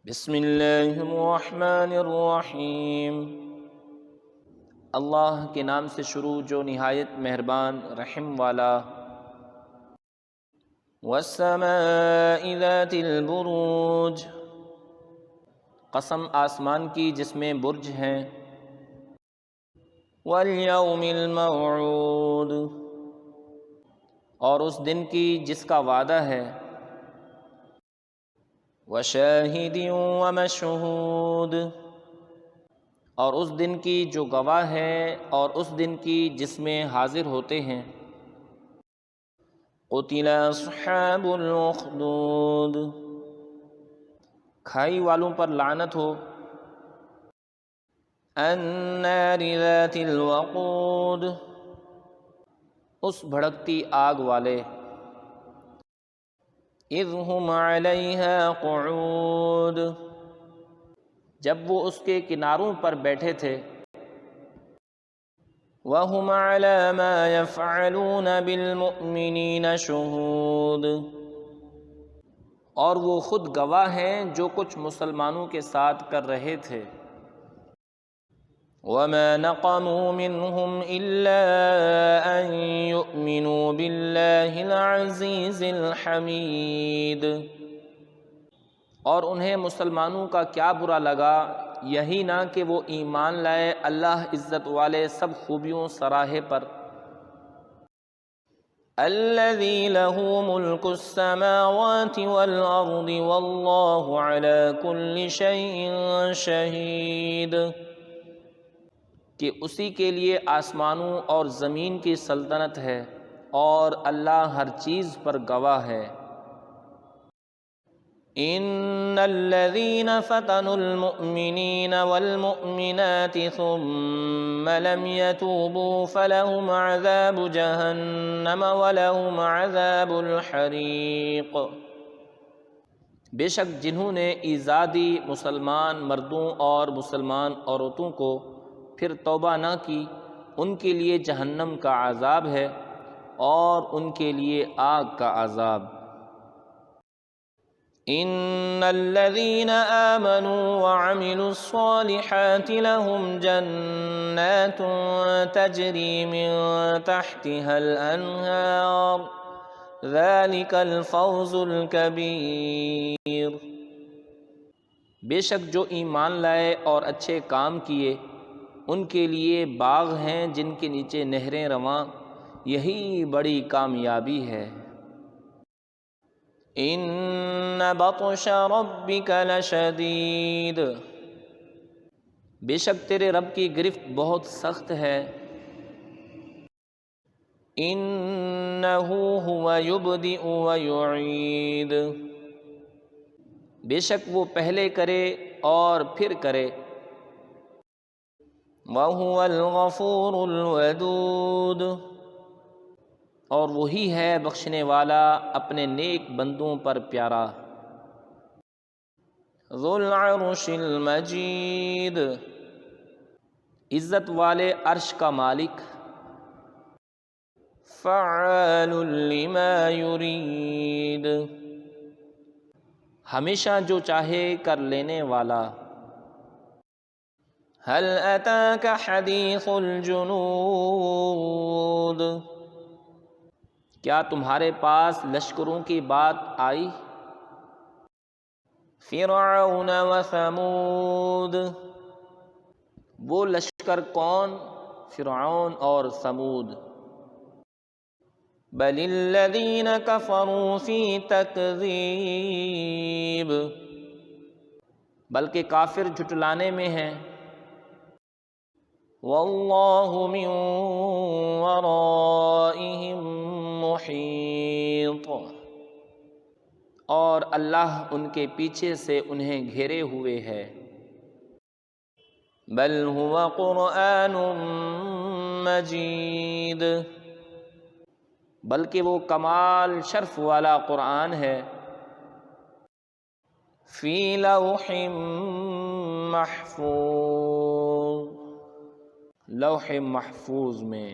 بسم اللہ الرحمن الرحیم۔ اللہ کے نام سے شروع جو نہایت مہربان رحم والا۔ والسماء ذات البروج، قسم آسمان کی جس میں برج ہیں۔ والیوم الموعود، اور اس دن کی جس کا وعدہ ہے۔ وشاہد ومشہود، اور اس دن کی جو گواہ ہے اور اس دن کی جس میں حاضر ہوتے ہیں۔ قتل اصحاب الاخدود، کھائی والوں پر لعنت ہو۔ النار ذات الوقود، اس بھڑکتی آگ والے۔ اذ هم علیہا قعود، جب وہ اس کے کناروں پر بیٹھے تھے۔ وهم علی ما یفعلون بالمؤمنین شہود، اور وہ خود گواہ ہیں جو کچھ مسلمانوں کے ساتھ کر رہے تھے۔ وما نقموا منهم الا ان يؤمنوا باللہ العزیز الحمید، اور انہیں مسلمانوں کا کیا برا لگا، یہی نہ کہ وہ ایمان لائے اللہ عزت والے سب خوبیوں سراہے پر۔ الذی لہ ملک السماوات والارض واللہ علی کل شیء شہید، کہ اسی کے لیے آسمانوں اور زمین کی سلطنت ہے اور اللہ ہر چیز پر گواہ ہے۔ ان الذین فتنوا المؤمنین والمؤمنات ثم لم یتوبوا فلہم عذاب جہنم ولہم عذاب الحریق، بے شک جنہوں نے ایذا دی مسلمان مردوں اور مسلمان عورتوں کو پھر توبہ نہ کی، ان کے لیے جہنم کا عذاب ہے اور ان کے لیے آگ کا عذاب۔ ان الذین آمنوا وعملوا الصالحات لهم جنات تجری من تحتها الانہار ذلک الفوز الکبیر، بے شک جو ایمان لائے اور اچھے کام کیے ان کے لیے باغ ہیں جن کے نیچے نہریں رواں، یہی بڑی کامیابی ہے۔ ان بطش ربک لشدید، بے شک تیرے رب کی گرفت بہت سخت ہے۔ انہ هو یبدئ ویعید، بے شک وہ پہلے کرے اور پھر کرے۔ وَهُوَ الْغَفُورُ الْوَدُودُ، اور وہی ہے بخشنے والا اپنے نیک بندوں پر پیارا۔ ذُو الْعَرْشِ الْمَجِيدُ، عزت والے عرش کا مالک۔ فَعَّالٌ لِّمَا يُرِيدُ، ہمیشہ جو چاہے کر لینے والا۔ هل أتاك حدیث الجنود، کیا تمہارے پاس لشکروں کی بات آئی؟ فرعون وثمود، وہ لشکر کون؟ فرعون اور ثمود۔ بل الذین کفروا فی تکذیب، بلکہ کافر جھٹلانے میں ہیں۔ واللہ من ورائہم محیط، اور اللہ ان کے پیچھے سے انہیں گھیرے ہوئے ہے۔ بل هو قرآن مجید، بلکہ وہ کمال شرف والا قرآن ہے۔ فی لوح محفوظ، لوح محفوظ میں۔